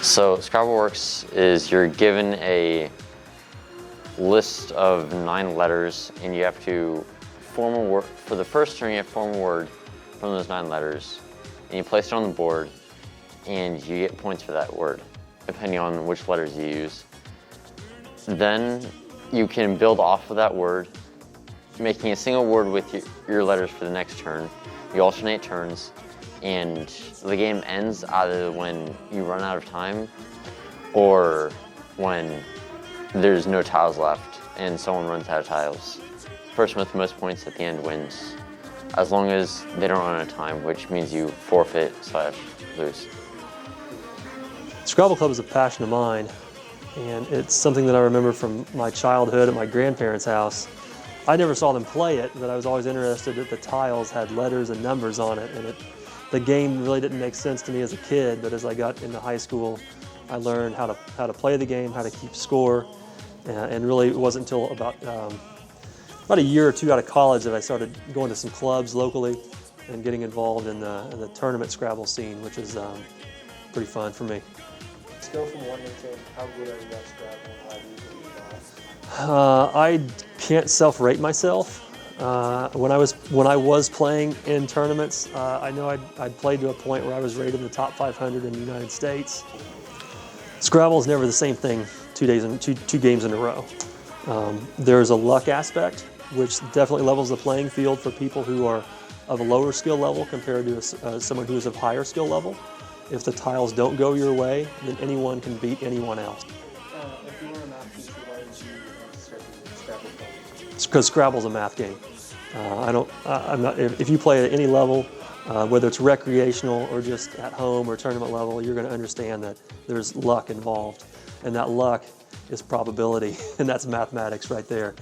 So Scrabble works is you're given a list of 9 letters and you have to form a word. For the first turn you have to form a word from those 9 letters and you place it on the board and you get points for that word depending on which letters you use. Then you can build off of that word, making a single word with your letters for the next turn. You alternate turns, and the game ends either when you run out of time or when there's no tiles left and someone runs out of tiles. The person with the most points at the end wins, as long as they don't run out of time, which means you forfeit/lose. Scrabble Club is a passion of mine, and it's something that I remember from my childhood at my grandparents' house. I never saw them play it, but I was always interested that the tiles had letters and numbers on it, and the game really didn't make sense to me as a kid, but as I got into high school, I learned how to play the game, how to keep score, and really it wasn't until about a year or two out of college that I started going to some clubs locally and getting involved in the tournament Scrabble scene, which is pretty fun for me. Let's go from 1 to 10. How good are you at Scrabble and how do you do it? I can't self-rate myself. When I was playing in tournaments, I know I'd played to a point where I was rated in the top 500 in the United States. Scrabble is never the same thing two games in a row. There's a luck aspect, which definitely levels the playing field for people who are of a lower skill level compared to someone who is of higher skill level. If the tiles don't go your way, then anyone can beat anyone else. If you were a math teacher, why did you start the Scrabble Club? It's because Scrabble's a math game. If you play at any level, whether it's recreational or just at home or tournament level, you're going to understand that there's luck involved. And that luck is probability, and that's mathematics right there.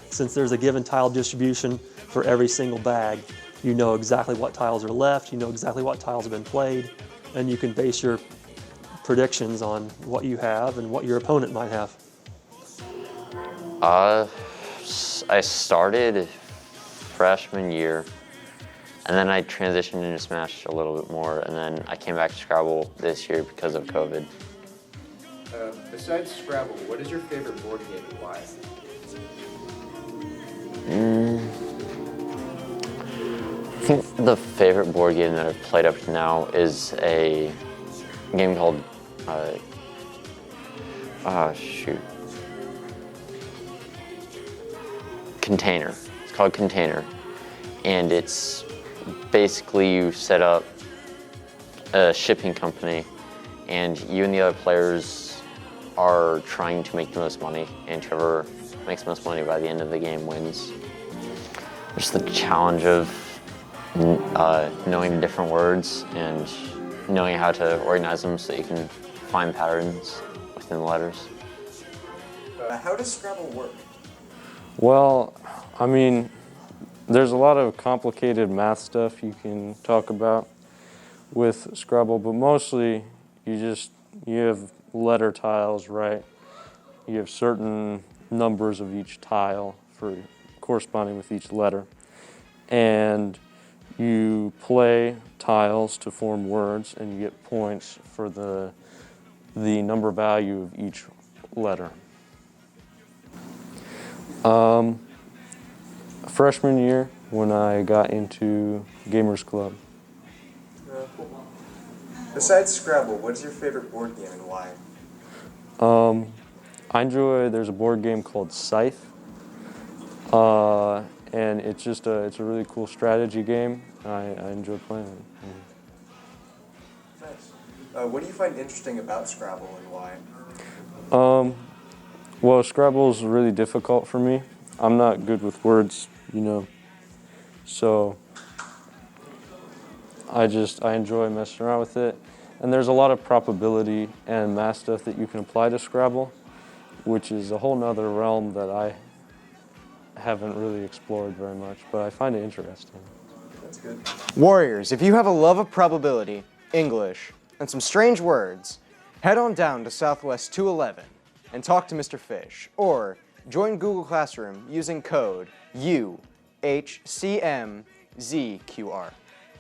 Since there's a given tile distribution for every single bag, you know exactly what tiles are left, you know exactly what tiles have been played, and you can base your predictions on what you have and what your opponent might have. I started freshman year, and then I transitioned into Smash a little bit more, and then I came back to Scrabble this year because of COVID. Besides Scrabble, what is your favorite board game and why? I think the favorite board game that I've played up to now is a game called, Container. It's called Container. And it's basically you set up a shipping company and you and the other players are trying to make the most money, and whoever makes the most money by the end of the game wins. There's the challenge of knowing different words and knowing how to organize them so you can find patterns within the letters. How does Scrabble work? Well, I mean, there's a lot of complicated math stuff you can talk about with Scrabble, but mostly you have letter tiles, right? You have certain numbers of each tile for corresponding with each letter. And you play tiles to form words, and you get points for the number value of each letter. Freshman year, when I got into Gamers Club. Besides Scrabble, what is your favorite board game and why? There's a board game called Scythe, and it's a really cool strategy game. I enjoy playing it. Nice. What do you find interesting about Scrabble and why? Well, Scrabble is really difficult for me. I'm not good with words, so I enjoy messing around with it. And there's a lot of probability and math stuff that you can apply to Scrabble, which is a whole nother realm that I haven't really explored very much, but I find it interesting. That's good. Warriors, if you have a love of probability, English, and some strange words, head on down to Southwest 211 and talk to Mr. Fish, or join Google Classroom using code UHCMZQR.